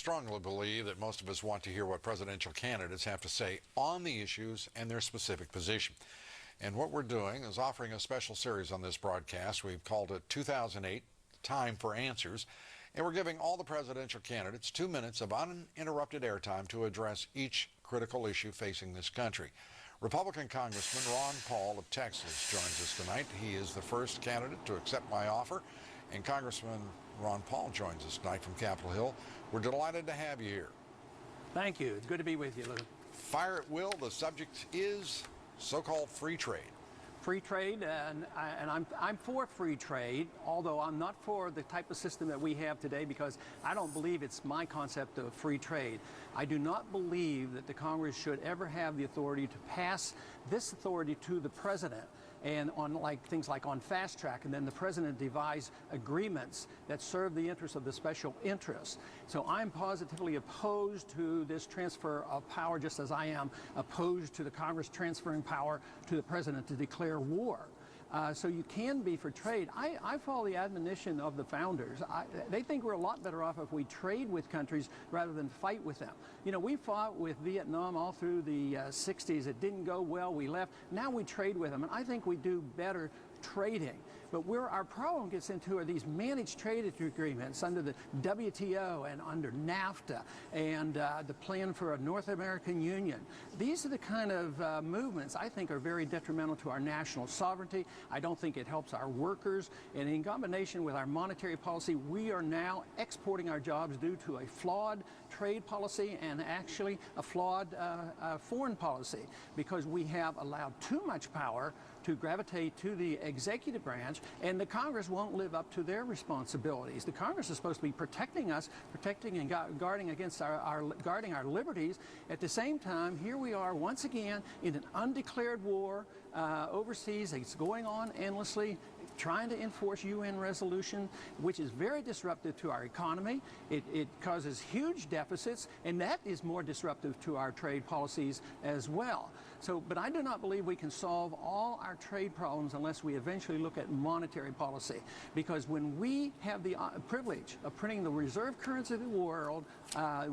strongly believe that most of us want to hear what presidential candidates have to say on the issues and their specific position. And what we're doing is offering a special series on this broadcast. We've called it 2008 Time for Answers, and we're giving all the presidential candidates 2 minutes of uninterrupted airtime to address each critical issue facing this country. Republican Congressman Ron Paul of Texas joins us tonight. He is the first candidate to accept my offer, and Congressman Ron Paul joins us tonight from Capitol Hill. We're delighted to have you here. Thank you. It's good to be with you, Lou. Fire at will. The subject is so-called free trade. Free trade, and I'm for free trade, although I'm not for the type of system that we have today because I don't believe it's my concept of free trade. I do not believe that the Congress should ever have the authority to pass this authority to the President and on things like on fast track, and then the President devise agreements that serve the interests of the special interests. So I'm positively opposed to this transfer of power, just as I am opposed to the Congress transferring power to the President to declare war. So you can be for trade. I follow the admonition of the founders. They think we're a lot better off if we trade with countries rather than fight with them. You know, we fought with Vietnam all through the 60s. It didn't go well. We left. Now we trade with them, and I think we do better trading. But where our problem gets into are these managed trade agreements under the WTO and under NAFTA and the plan for a North American Union. These are the kind of movements I think are very detrimental to our national sovereignty. I don't think it helps our workers. And in combination with our monetary policy, we are now exporting our jobs due to a flawed trade policy and actually a flawed foreign policy, because we have allowed too much power to gravitate to the executive branch, and the Congress won't live up to their responsibilities. The Congress is supposed to be protecting us, protecting and guarding against guarding our liberties. At the same time, here we are once again in an undeclared war overseas. It's going on endlessly, trying to enforce UN resolution, which is very disruptive to our economy. It causes huge deficits, and that is more disruptive to our trade policies as well. So, but I do not believe we can solve all our trade problems unless we eventually look at monetary policy. Because when we have the privilege of printing the reserve currency of the world,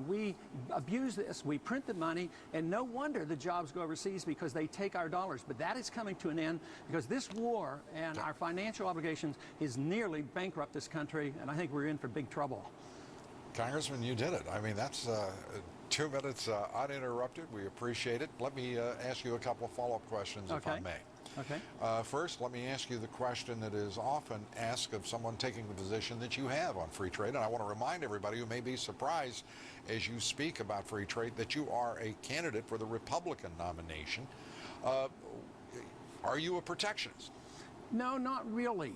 we abuse this, we print the money, and no wonder the jobs go overseas because they take our dollars. But that is coming to an end because this war and our financial obligations is nearly bankrupt this country, and I think we're in for big trouble. Congressman, you did it. I mean, that's 2 minutes uninterrupted. We appreciate it. Let me ask you a couple of follow-up questions, if I may. Okay. First, let me ask you the question that is often asked of someone taking the position that you have on free trade. And I want to remind everybody who may be surprised as you speak about free trade that you are a candidate for the Republican nomination. Are you a protectionist? No, not really.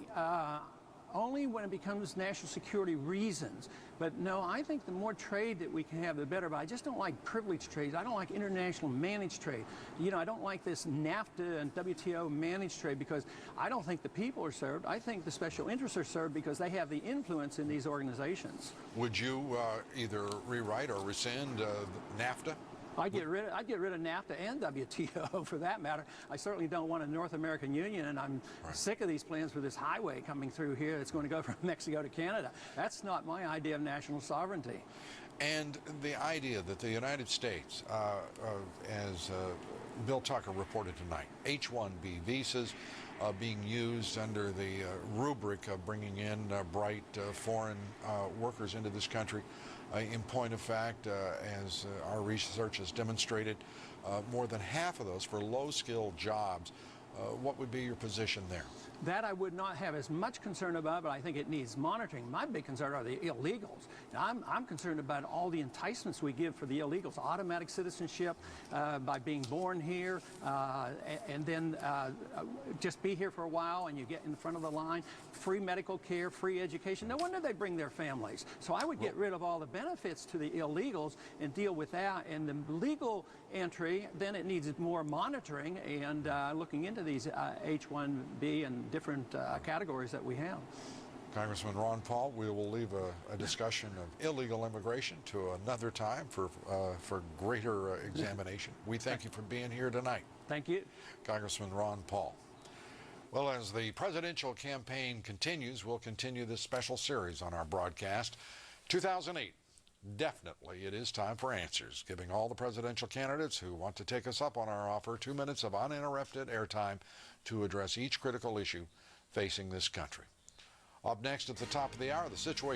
Only when it becomes national security reasons. But no, I think the more trade that we can have, the better. But I just don't like privileged trade. I don't like international managed trade. You know, I don't like this NAFTA and WTO managed trade because I don't think the people are served. I think the special interests are served because they have the influence in these organizations. Would you either rewrite or rescind NAFTA? I'd get rid of NAFTA and WTO for that matter. I certainly don't want a North American Union, and I'm sick of these plans for this highway coming through here that's going to go from Mexico to Canada. That's not my idea of national sovereignty. And the idea that the United States, as Bill Tucker reported tonight, H-1B visas being used under the rubric of bringing in bright foreign workers into this country. In point of fact, as our research has demonstrated, more than half of those for low-skilled jobs. What would be your position there? That I would not have as much concern about, but I think it needs monitoring. My big concern are the illegals. Now, I'm concerned about all the enticements we give for the illegals, automatic citizenship by being born here, and then just be here for a while and you get in front of the line, free medical care, free education. No wonder they bring their families. So I would get rid of all the benefits to the illegals and deal with that. And the legal entry, then it needs more monitoring and looking into these H-1B and different categories that we have. Congressman Ron Paul, we will leave a discussion of illegal immigration to another time for greater examination. We thank you for being here tonight. Thank you. Congressman Ron Paul. Well, as the presidential campaign continues, we'll continue this special series on our broadcast. 2008, definitely it is time for answers, giving all the presidential candidates who want to take us up on our offer 2 minutes of uninterrupted airtime to address each critical issue facing this country. Up next at the top of the hour, the situation